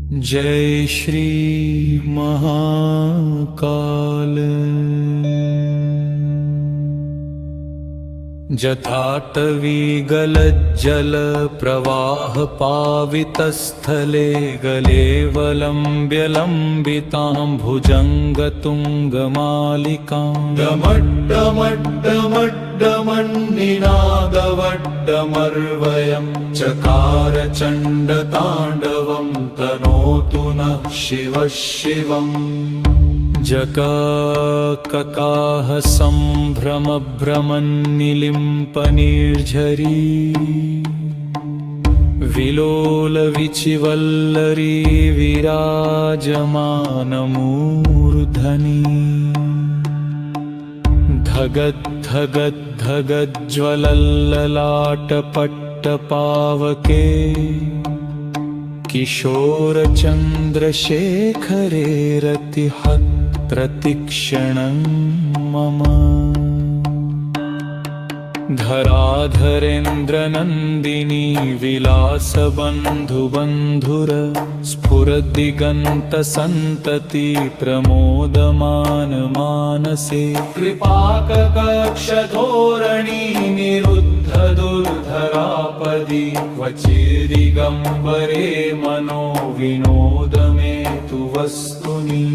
जय श्री महाकाल। जटाटवी गलज्जल प्रवाह पावितस्थले गलेवलम्ब्य लम्बितां भुजङ्गतुङ्गमालिकां डमड्डमड्डमड्डमन्निनादवड्डमर्वयं चकार चण्डताण्डवं तनोतु नः शिवः शिवम्। जकाककाह सम्भ्रमभ्रमन्निलिम्पनिर्झरी विलोलविचिवल्लरी विराजमानमूर्धनि धगद्धगद्धगज्ज्वलल्ललाटपट्टपावके किशोरचन्द्रशेखरेरतिहत् प्रतिक्षणं मम। धराधरेन्द्रनन्दिनी विलासबन्धुबन्धुर स्फुरद्दिगन्तसन्तति प्रमोदमान मानसे कृपाककक्षधोरणी निरुद्ध दुर्धरापदि क्वचिदिगम्बरे मनो विनोदमे तु वस्तुनि।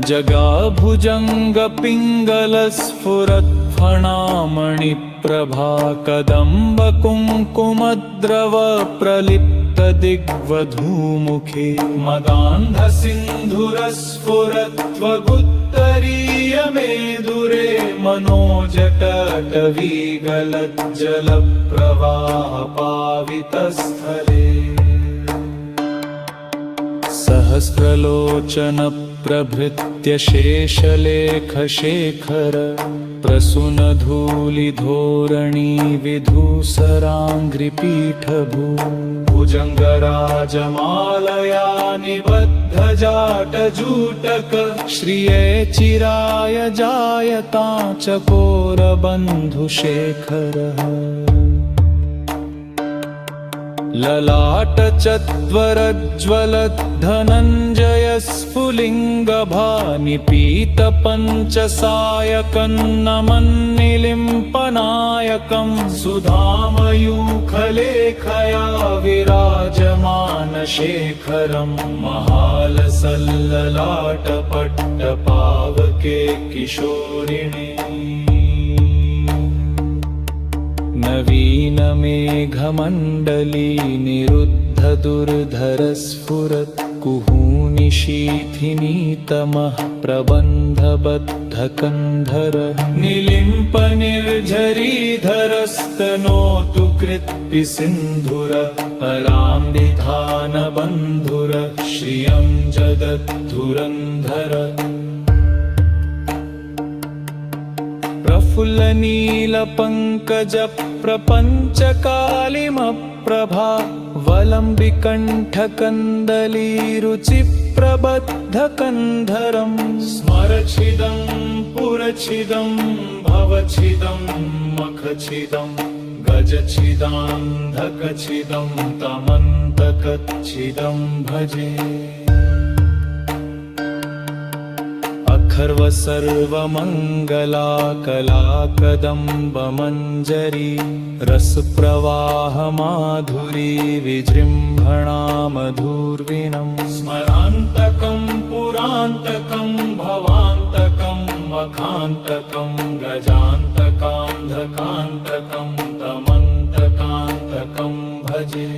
जगाभुजङ्गपिङ्गलस्फुरत्फणामणिप्रभा कदम्बकुङ्कुमद्रव प्रलिप्तदिग्वधूमुखे मदान्धसिन्धुरस्फुरत्वगुत्तरीयमेदुरे मनोजटटवीगलज्जलप्रवाहपावितस्थले सहस्रलोचन प्रभृत्य शेषलेखशेखर प्रसूनधूलिधोरणी विधूसराङ्घ्रिपीठभू भुजङ्गराजमालया निबद्धजाटजूटक श्रिये चिराय जायता चकोरबन्धुशेखरः। ललाटचत्वरज्ज्वलद्धनञ्जयस्फुलिङ्गभानिपीतपञ्चसायकन्नमन्निलिम्पनायकं सुधामयूखलेखया विराजमानशेखरं महालसल्ललाटपट्टपावके किशोरिणे। नवीनमेघमण्डली निरुद्ध दुर्धरस्फुरत् कुहूनिशीथिनीतमः प्रबन्धबद्धकन्धर निलिम्पनिर्झरीधरस्तनोतु कृत्पिसिन्धुर पराम्बिधानबन्धुर श्रियं जगद्धुरन्धर। प्रफुल्लनीलपङ्कजप्रपञ्चकालिमप्रभा वलम्बिकण्ठकन्दलीरुचिप्रबद्धकन्धरं स्मरच्छिदं पुरच्छिदं भवच्छिदं मखच्छिदं गजच्छिदान्धकच्छिदं तमन्तकच्छिदं भजे। अथर्व सर्वमङ्गला कलाकदम्बमञ्जरी रसप्रवाहमाधुरी विजृम्भणा मधुर्विनं स्मरान्तकं पुरान्तकं भवान्तकं मखान्तकं गजान्तकान्धकान्तकं तमन्तकान्तकं भजे।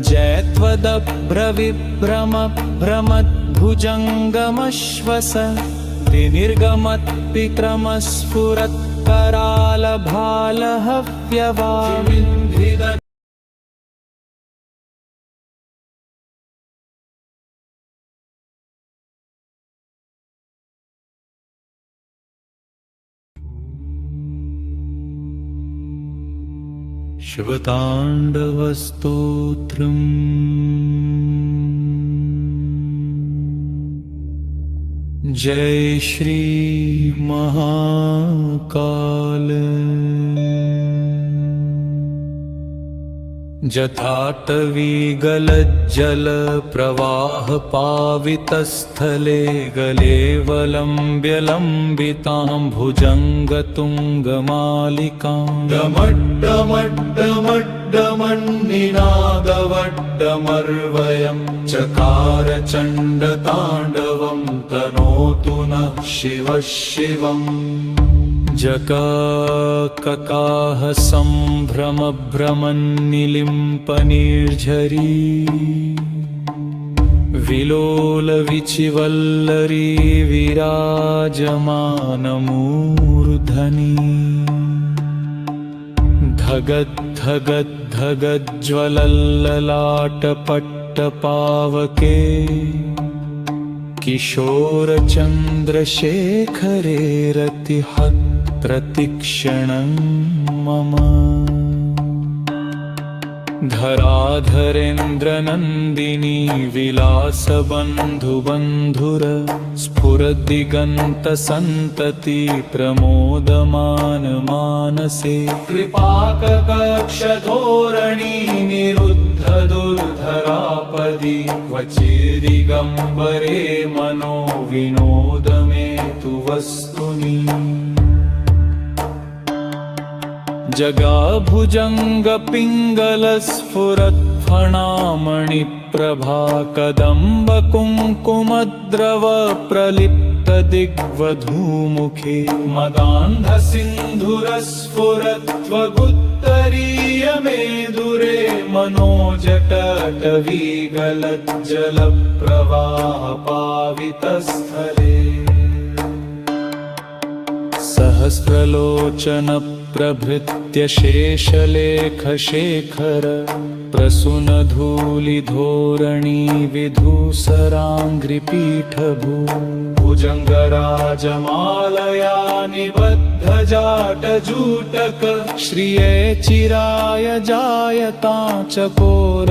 जयत्वदभ्रविभ्रमभ्रमद्भुजङ्गमश्वस विनिर्गमत्पित्रमस्फुरत्करालभालहव्यवा शिवताण्डवस्तोत्रम्। जय श्री महाकाल। जटाटवीगलज्जलप्रवाहपावितस्थले गलेवलम्ब्य लम्बितां भुजङ्गतुङ्गमालिकां डमड्डमड्डमड्डमन्निनादवड्डमर्वयं चकार चण्डताण्डवं तनोतु नः शिवः शिवम् जकाककाह सम्भ्रमभ्रमन्निलिम्पनिर्झरी विलोलविचिवल्लरी विराजमानमूर्धनि धगद्धगद्धगज्ज्वलल्ललाटपट्टपावके किशोरचन्द्रशेखरेरतिहत् प्रतिक्षणं मम धराधरेन्द्रनन्दिनी विलासबन्धुबन्धुर स्फुरद्दिगन्तसन्तति प्रमोदमानमानसे कृपाककक्षधोरणी निरुद्धदुर्धरापदि क्वचिदिगम्बरे मनो विनोदमेतु वस्तुनि जगाभुजङ्गपिङ्गलस्फुरत्फणामणिप्रभा कदम्बकुङ्कुमद्रव प्रलिप्तदिग्वधूमुखे मदान्धसिन्धुरस्फुरत्वगुत्तरीयमेदुरे मनोजटटवीगलज्जलप्रवाहपावितस्थले सहस्रलोचन प्रभृत्य शेषलेखशेखर प्रसूनधूलिधोरणी विधूसराङ्घ्रिपीठभू भुजङ्गराजमालया निबद्धजाटजूटक श्रिये चिराय जायता चकोरबन्धुशेखरः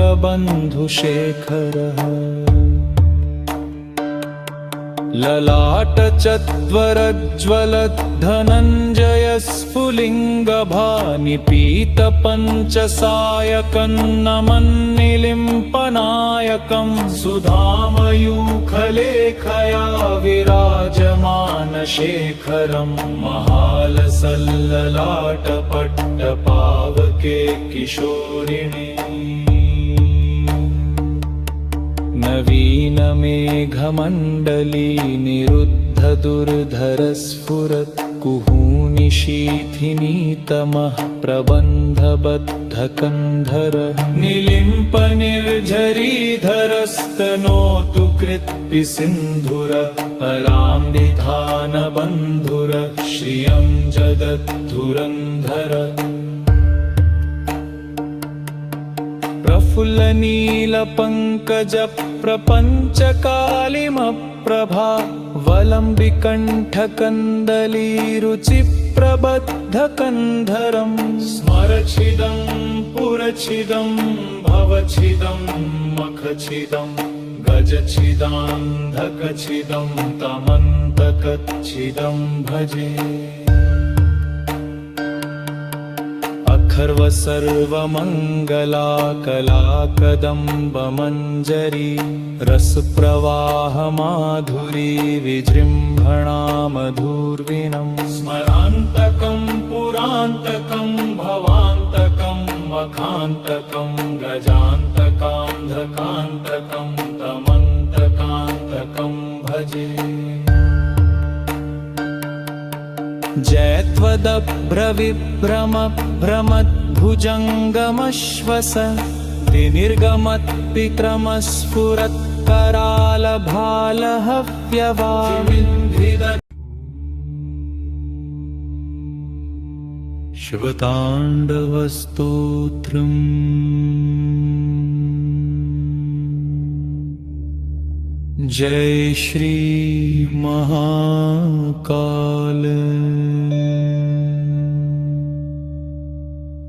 ललाटचत्वरज्ज्वलद्धनञ्जयस्फुलिङ्गभानिपीतपञ्चसायकन्नमन्निलिम्पनायकं सुधामयूखलेखया विराजमानशेखरं महालसल्ललाटपट्टपावके किशोरिणे नवीनमेघमण्डली निरुद्धदुर्धरस्फुरत् कुहूनिशीथिनीतमः प्रबन्धबद्धकन्धर निलिम्पनिर्झरीधरस्तनोतु कृत्पिसिन्धुर पराम्बिधानबन्धुर श्रियं जगद्धुरन्धर प्रफुल्लनीलपङ्कजप्रपञ्चकालिमप्रभा वलम्बिकण्ठकन्दलीरुचिप्रबद्धकन्धरं स्मरच्छिदं पुरच्छिदं भवच्छिदं मखच्छिदं गजच्छिदान्धकच्छिदं तमन्तकच्छिदं भजे सर्वमङ्गलाकलाकदम्बमञ्जरी रसप्रवाहमाधुरी विजृम्भणा मधुर्विनं स्मरान्तकं पुरान्तकं भवान्तकं मखान्तकं गजान्तकान्धकान्तकं तमन्तकान्तकं भजे जयत्वदभ्रविभ्रमभ्रमद्भुजङ्गमश्वस दिनिर्गमत्पित्रमस्फुरत्करालभालहव्यवाविन्धिद शिवताण्डवस्तोत्रम् जय श्री महाकाल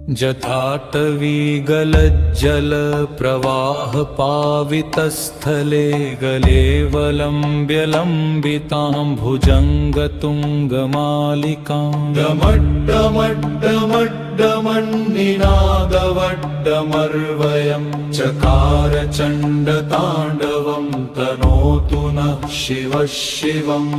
जटाटवीगलज्जलप्रवाहपावितस्थले गलेवलम्ब्य लम्बितां भुजङ्गतुङ्गमालिकां डमड्डमड्डमड्डमन्निनादवड्डमर्वयं चकार चण्डताण्डवं तनोतु नः शिवः शिवम्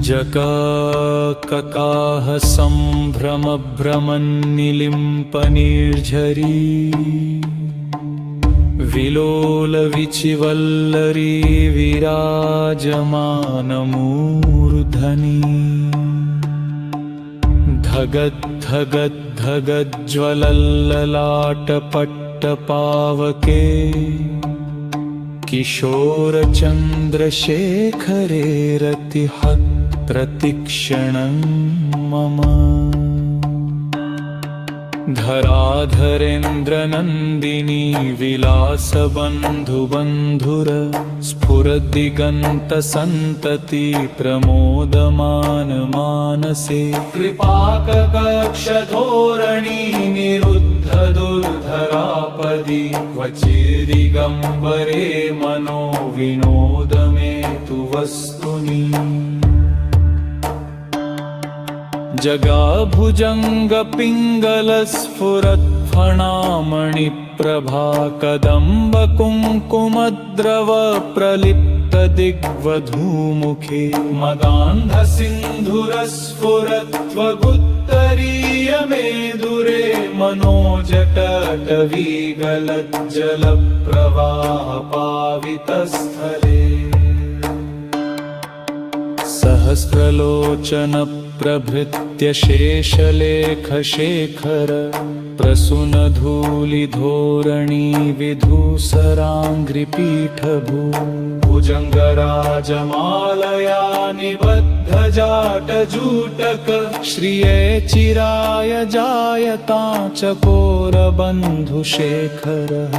जकाककाह सम्भ्रमभ्रमन्निलिम्पनिर्झरी विलोलविचिवल्लरी विराजमानमूर्धनि धगद्धगद्धगज्ज्वलल्ललाटपट्टपावके किशोरचन्द्रशेखरे रतिहत् प्रतिक्षणं मम धराधरेन्द्रनन्दिनी विलासबन्धुबन्धुर स्फुरद्दिगन्तसन्तति प्रमोदमान मानसे कृपाककक्षधोरणी निरुद्ध दुर्धरापदि क्वचिदिगम्बरे मनो विनोद मे तु वस्तुनि जगाभुजङ्गपिङ्गलस्फुरत्फणामणिप्रभा कदम्बकुङ्कुमद्रव प्रलिप्तदिग्वधूमुखे मदान्धसिन्धुरस्फुरत्वगुत्तरीयमेदुरे मनोजटटवीगलज्जलप्रवाहपावितस्थले सहस्रलोचन प्रभृत्य शेषलेखशेखर प्रसूनधूलिधोरणी विधूसराङ्घ्रिपीठभू भुजङ्गराजमालया निबद्धजाटजूटक श्रिये चिराय जायतां चकोरबन्धुशेखरः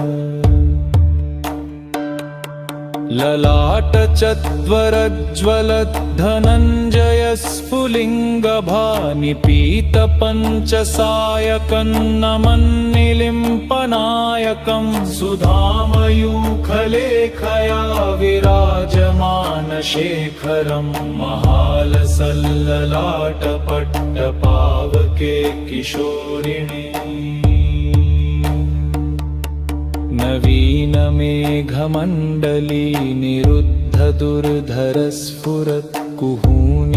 ललाटचत्वरज्ज्वलद्धनञ्जयस्फुलिङ्गभानिपीतपञ्चसायकन्नमन्निलिम्पनायकं सुधामयूखलेखया विराजमानशेखरं महालसल्ललाटपट्टपावके किशोरिणे नवीनमेघमण्डली निरुद्धदुर्धरस्फुरत् कुहूनिशीथिनीतमः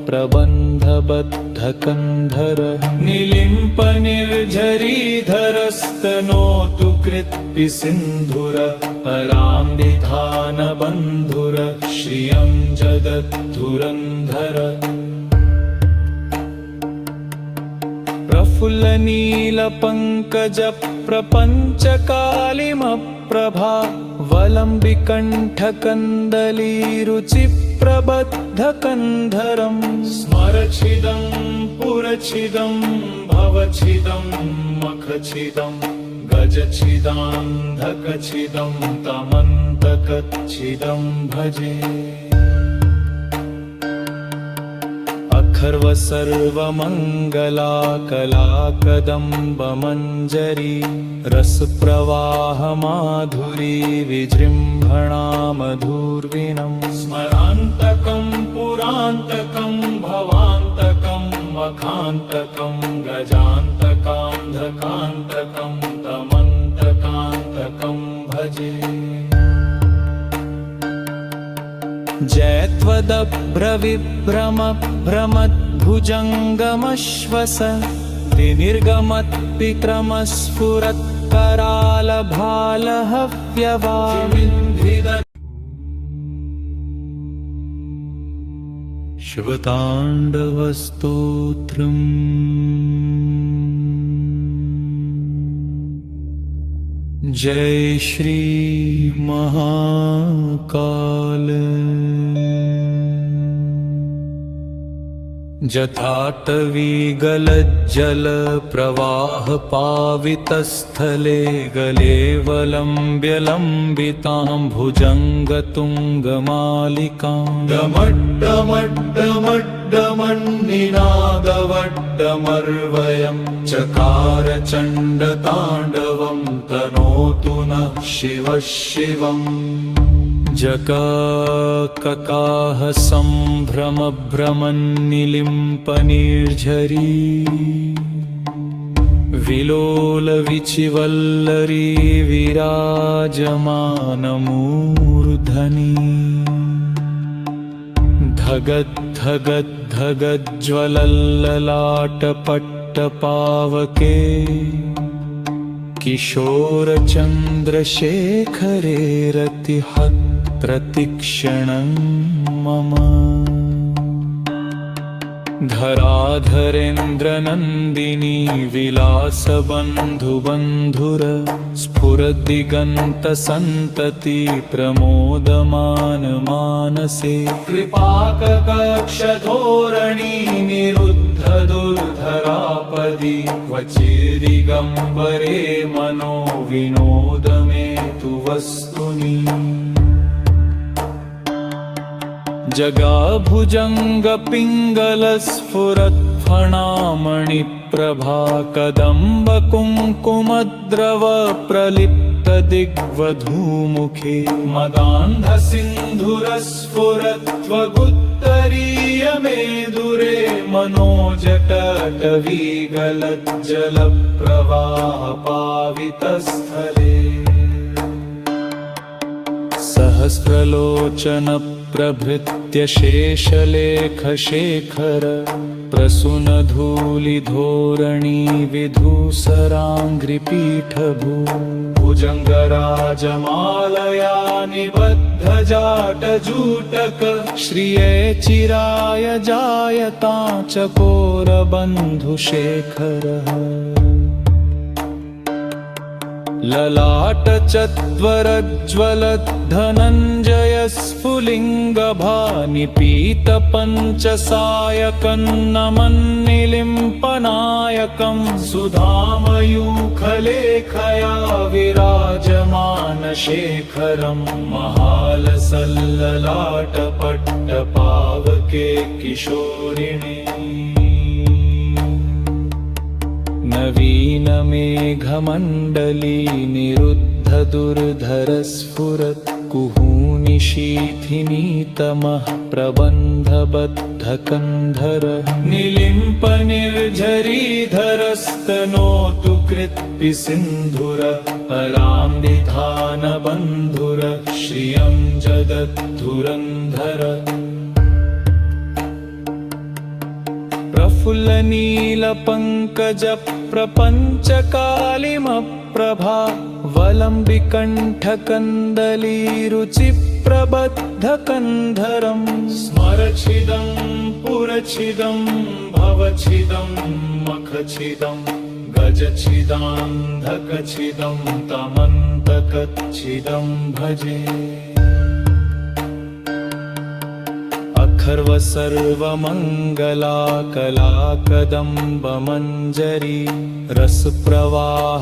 प्रबन्धबद्धकन्धर निलिम्पनिर्झरीधरस्तनोतु कृत्पिसिन्धुर पराम्बिधानबन्धुर श्रियं जगद्धुरन्धर प्रफुल्लनीलपङ्कजप्रपञ्चकालिमप्रभा वलम्बिकण्ठकन्दलीरुचिप्रबद्धकन्धरं स्मरच्छिदं पुरच्छिदं भवच्छिदं मखच्छिदं गजच्छिदान्धकच्छिदं तमन्तकच्छिदं भजे अखर्व सर्वमङ्गला कलाकदम्बमञ्जरी रसप्रवाहमाधुरी विजृम्भणा मधुर्विनं स्मरान्तकं पुरान्तकं भवान्तकं मखान्तकं गजान्तकान्धकान्तकं तमन्तकान्तकं भजे जयत्वदभ्रविभ्रमभ्रमद्भुजङ्गमश्वस विनिर्गमत्पित्रमस्फुरत्करालभालहव्यवामिन्ध्रिद शिवताण्डवस्तोत्रम् जय श्री महाकाल जथाटवी गलज्जलप्रवाहपावितस्थले गलेवलम्ब्य लम्बितां भुजङ्गतुङ्गमालिकां डमड्डमड्डमड्डमन्निनादवड्डमर्वयं चकार चण्डताण्डवं तनोतु नः शिवः शिवम् जकाककाह सम्भ्रमभ्रमन्निलिम्पनिर्झरी विलोलविचिवल्लरी विराजमानमूर्धनि धगद्धगद्धगज्ज्वलल्ललाटपट्टपावके किशोरचन्द्रशेखरेरतिहत् प्रतिक्षणं मम धराधरेन्द्रनन्दिनी विलासबन्धुबन्धुर स्फुरद्दिगन्तसन्तति प्रमोदमानमानसे कृपाककक्षधोरणी निरुद्धदुर्धरापदि क्वचिदिगम्बरे मनो विनोदमे तु वस्तुनि जगाभुजङ्गपिङ्गलस्फुरत्फणामणिप्रभा कदम्बकुङ्कुमद्रव प्रलिप्तदिग्वधूमुखे मदान्धसिन्धुरस्फुरत्वगुत्तरीयमेदुरे मनोजटटवीगलज्जलप्रवाहपावितस्थले सहस्रलोचन प्रभृत्य शेषलेखशेखर प्रसूनधूलिधोरणी विधूसराङ्घ्रिपीठभू भुजङ्गराजमालया निबद्धजाटजूटक श्रिये चिराय जायता चकोरबन्धुशेखरः ललाटचत्वरज्वलद्धनञ्जयस्फुलिङ्गभानिपीतपञ्चसायकन्नमन्निलिम्पनायकं सुधामयूखलेखया विराजमानशेखरं महालसल्ललाटपट्टपावके किशोरिणे नवीनमेघमण्डली निरुद्धदुर्धरस्फुरत् कुहूनिशीथिनीतमः प्रबन्धबद्धकन्धर निलिम्पनिर्झरीधरस्तनोतु कृत्पिसिन्धुर पराम्बिधानबन्धुर श्रियं जगद्धुरन्धर प्रफुल्लनीलपङ्कजप्रपञ्चकालिमप्रभा वलम्बिकण्ठकन्दलीरुचिप्रबद्धकन्धरं स्मरच्छिदं पुरच्छिदं भवच्छिदं मखच्छिदं गजच्छिदान्धकच्छिदं तमन्तकच्छिदं भजे अखर्व सर्वमङ्गला कलाकदम्बमञ्जरी रसप्रवाहमाधुरी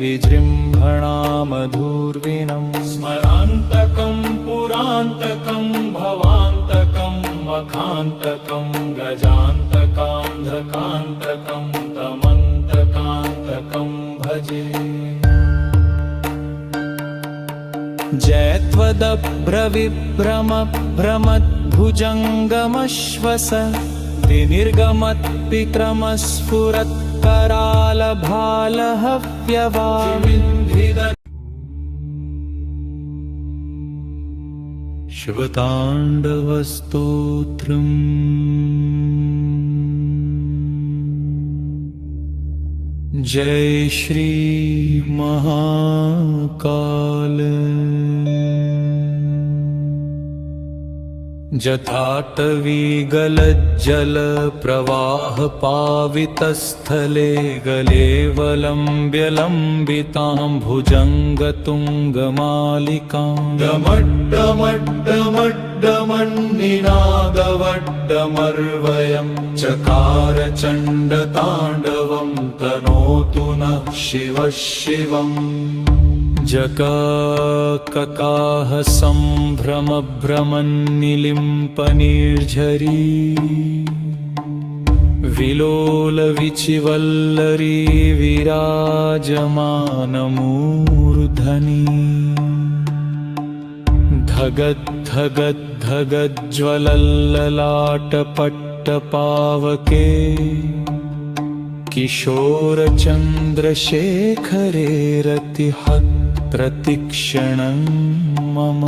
विजृम्भणा मधुर्विनं स्मरान्तकं पुरान्तकं भवान्तकं मखान्तकं गजान्तकान्धकान्तकं तमन्तकान्तकं भजे जयत्वदभ्रविभ्रमभ्रमद्भुजङ्गमश्वस विनिर्गमत्पित्रमस्फुरत्करालभालहव्यवाविन्धिद शिवताण्डवस्तोत्रम् जय श्री महाकाल जटाटवीगलज्जलप्रवाहपावितस्थले गलेवलम्ब्य लम्बितां भुजङ्गतुङ्गमालिकां डमड्डमड्डमड्डमन्निनादवड्डमर्वयं चकार चण्डताण्डवं तनोतु नः शिवः शिवम् जकाककाह सम्भ्रमभ्रमन्निलिम्पनिर्झरी विलोलविचिवल्लरी विराजमानमूर्धनि धगद्धगद्धगज्ज्वलल्ललाटपट्टपावके किशोरचन्द्रशेखरे रतिहत् प्रतिक्षणं मम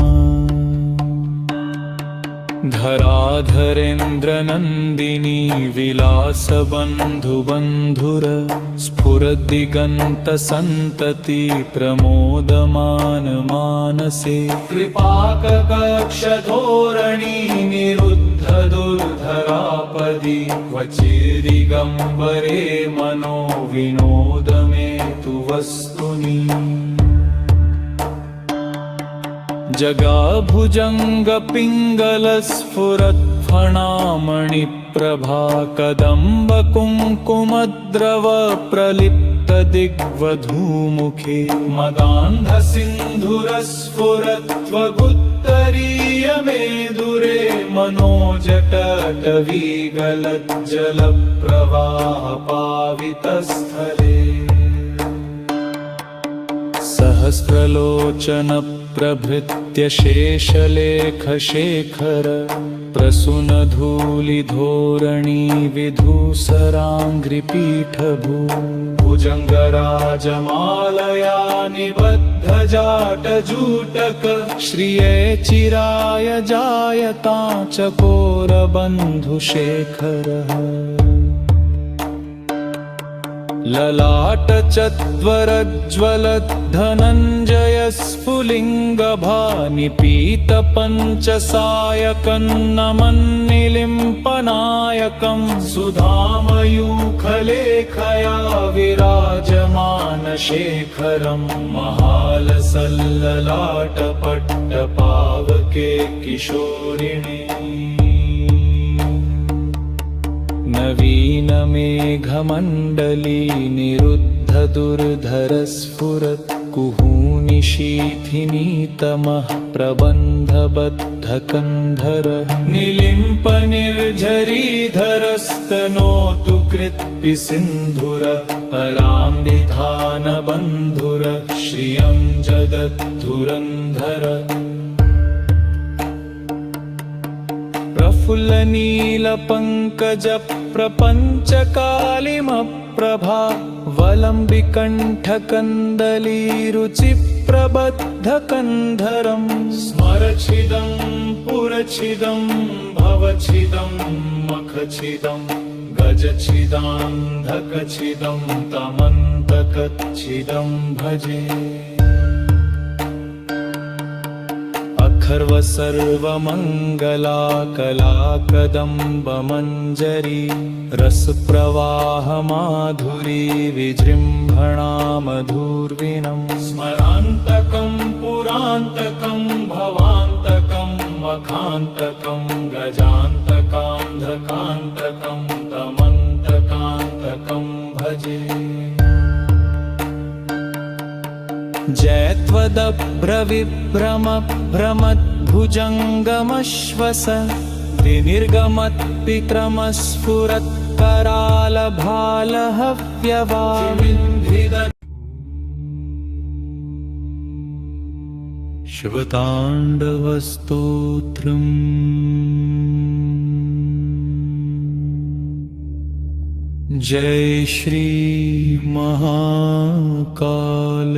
धराधरेन्द्रनन्दिनी विलासबन्धुबन्धुर स्फुरद्दिगन्तसन्तति प्रमोदमान मानसे कृपाककक्षधोरणी निरुद्ध दुर्धरापदि क्वचिदिगम्बरे मनो विनोद मे तु वस्तुनि जगाभुजङ्गपिङ्गलस्फुरत्फणामणिप्रभा कदम्बकुङ्कुमद्रव प्रलिप्तदिग्वधूमुखे मदान्धसिन्धुरस्फुरत्वगुत्तरीयमेदुरे मनोजटटवीगलज्जलप्रवाहपावितस्थले सहस्रलोचन प्रभृत्य शेषलेखशेखर प्रसूनधूलिधोरणी विधूसराङ्घ्रिपीठभू भुजङ्गराजमालया निबद्धजाटजूटक श्रिये चिराय जायतां चकोरबन्धुशेखरः ललाटचद्वरज्ज्वलद्धनञ्जयस्फुलिङ्गभानिपीतपञ्चसायकन्नमन्निलिम्पनायकं सुधामयूखलेखया विराजमानशेखरं महालसल्ललाटपट्टपावके किशोरिणे नवीनमेघमण्डली निरुद्ध दुर्धरस्फुरत् कुहूनिशीथिनीतमः प्रबन्धबद्धकन्धर निलिम्पनिर्झरीधरस्तनोतु कृत्पिसिन्धुर पराम्बिधानबन्धुर श्रियं जगद्धुरन्धर प्रफुल्लनीलपङ्कजप्रपञ्चकालिमप्रभा वलम्बिकण्ठकन्दलीरुचिप्रबद्धकन्धरं स्मरच्छिदं पुरच्छिदं भवच्छिदं मखच्छिदं गजच्छिदान्धकच्छिदं तमन्तकच्छिदं भजे अखर्व सर्वमङ्गला कलाकदम्बमञ्जरी रसप्रवाहमाधुरी विजृम्भणा मधुर्विनं स्मरान्तकं पुरान्तकं भवान्तकं मखान्तकं गजान्तकान्धकान्तकं तमन्तकान्तकं भजे जयत्वदभ्रविभ्रमभ्रमद्भुजङ्गमश्वस विनिर्गमत्पिक्रमस्फुरत्करालभालहव्यवा शिवताण्डवस्तोत्रम् जय श्री महाकाल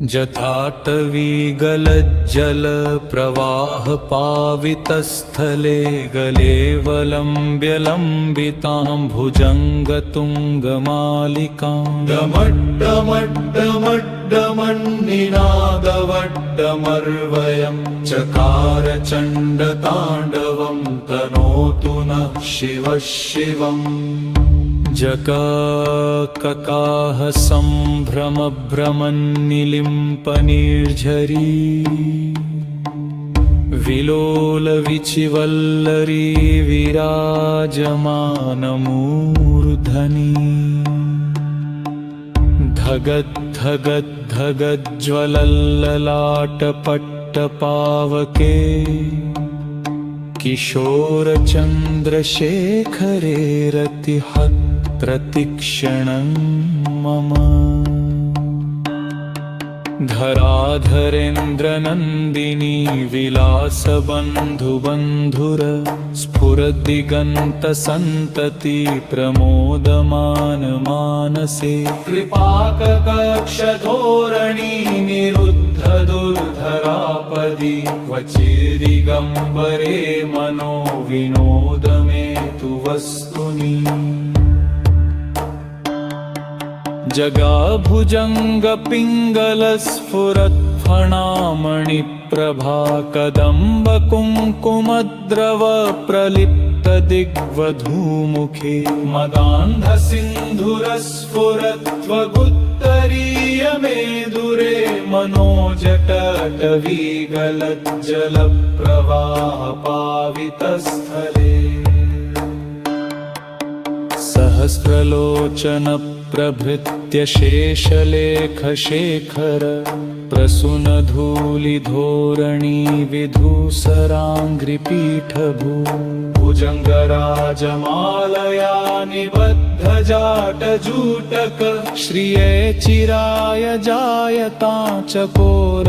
जटाटवी गलज्जल प्रवाह पावितस्थले गलेवलम्ब्य लम्बितां भुजङ्गतुङ्गमालिकां डमड्डमड्डमड्डमन्निनादवड्डमर्वयं चकार चण्डताण्डवं तनोतु नः शिवः शिवम् जकाककाह सम्भ्रमभ्रमन्निलिम्पनिर्झरी विलोलविचिवल्लरी विराजमानमूर्धनि धगद्धगद्धगज्ज्वलल्ललाटपट्टपावके किशोरचन्द्रशेखरेरतिहत् प्रतिक्षणं मम धराधरेन्द्रनन्दिनी विलासबन्धुबन्धुर स्फुरद्दिगन्तसन्तति प्रमोदमान मानसे कृपाककक्षधोरणी निरुद्ध दुर्धरापदि क्वचिदिगम्बरे मनो विनोद मे तु वस्तुनि जगाभुजङ्गपिङ्गलस्फुरत्फणामणिप्रभा कदम्बकुङ्कुमद्रव प्रलिप्तदिग्वधूमुखे मदान्धसिन्धुरस्फुरत्वगुत्तरीयमेदुरे मनोजटटवीगलज्जलप्रवाहपावितस्थले सहस्रलोचन प्रभृत्य शेषलेखशेखर प्रसूनधूलिधोरणी विधूसराङ्घ्रिपीठभू भुजङ्गराजमालया निबद्धजाटजूटक श्रिये चिराय जायतां चकोरबन्धुशेखरः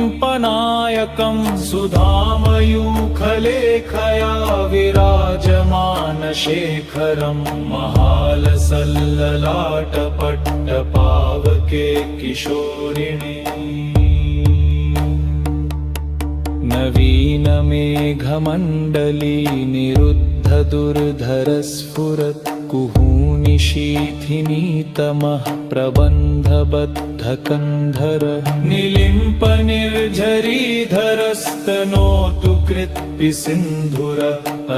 ललाटचत्वरज्वलद्धनञ्जयस्फुलिङ्गभानिपीतपञ्चसायकन्नमन्निलिम्पनायकं सुधामयूखलेखया विराजमानशेखरं महालसल्ललाटपट्टपावके किशोरिणे नवीनमेघमण्डली निरुद्ध दुर्धरस्फुरत् कुहूनिशीथिनीतमः प्रबन्धबद्धकन्धर निलिम्पनिर्झरीधरस्तनोतु कृत्पिसिन्धुर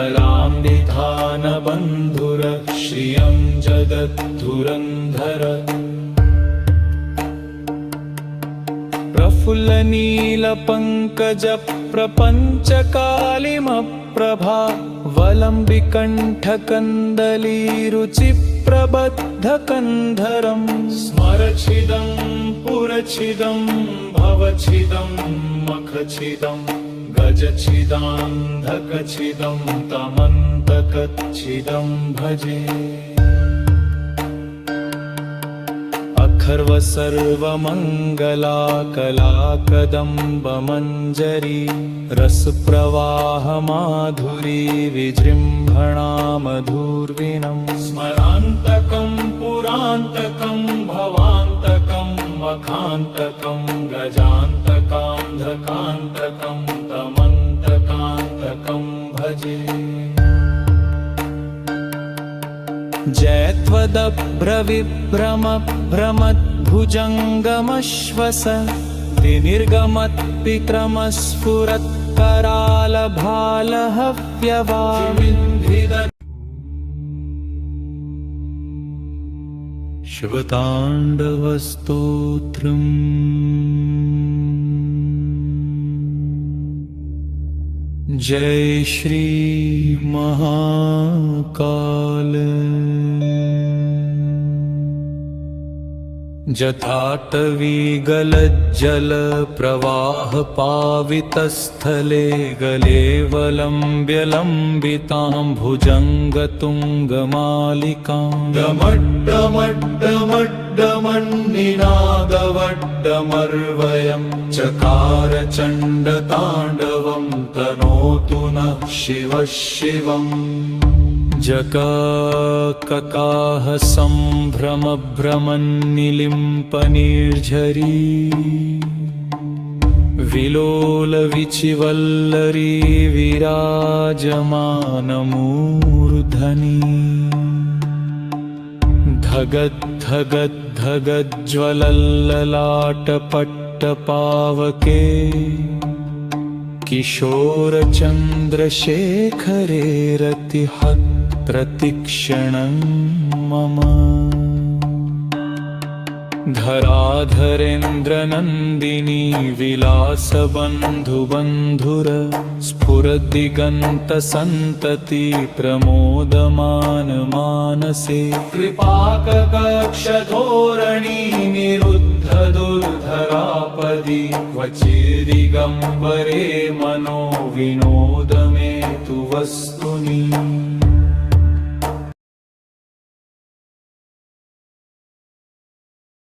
अलाम्बिधानबन्धुर श्रियं जगद्धुरन्धर प्रफुल्लनीलपङ्कजप्रपञ्चकालिमप्रभा वलम्बिकण्ठकन्दलीरुचिप्रबद्धकन्धरं स्मरच्छिदं पुरच्छिदं भवच्छिदं मखच्छिदं गजच्छिदान्धकच्छिदं तमन्तकच्छिदं भजे अथर्व सर्वमङ्गला कलाकदम्बमञ्जरी रसप्रवाहमाधुरी विजृम्भणा मधुर्विनं स्मरान्तकं पुरान्तकं भवान्तकं मखान्तकं गजान्तकान्धकान्तकं तमन्तकान्तकं भजे जयत्वदभ्रविभ्रमभ्रमद्भुजङ्गमश्वस विनिर्गमत्पित्रमस्फुरत्करालभालहव्यवा शिवताण्डवस्तोत्रम् जय श्री महाकाल जटाटवी गलज्जलप्रवाहपावितस्थले गलेवलम्ब्य लम्बितां भुजङ्गतुङ्गमालिकां डमड्डमड्डमड्डमन्निनादवड्डमर्वयं चकार चण्डताण्डवं तनोतु नः शिवः शिवम् जकाककाह सम्भ्रमभ्रमन्निलिम्पनिर्झरी विलोलविचिवल्लरी विराजमानमूर्धनि धगद्धगद्धगज्ज्वलल्ललाटपट्टपावके किशोरचन्द्रशेखरे रतिहत् प्रतिक्षणं मम धराधरेन्द्रनन्दिनी विलासबन्धुबन्धुर स्फुरद्दिगन्तसन्तति प्रमोदमानमानसे कृपाककक्षधोरणी निरुद्धदुर्धरापदि क्वचिदिगम्बरे मनो विनोद मे तु वस्तुनि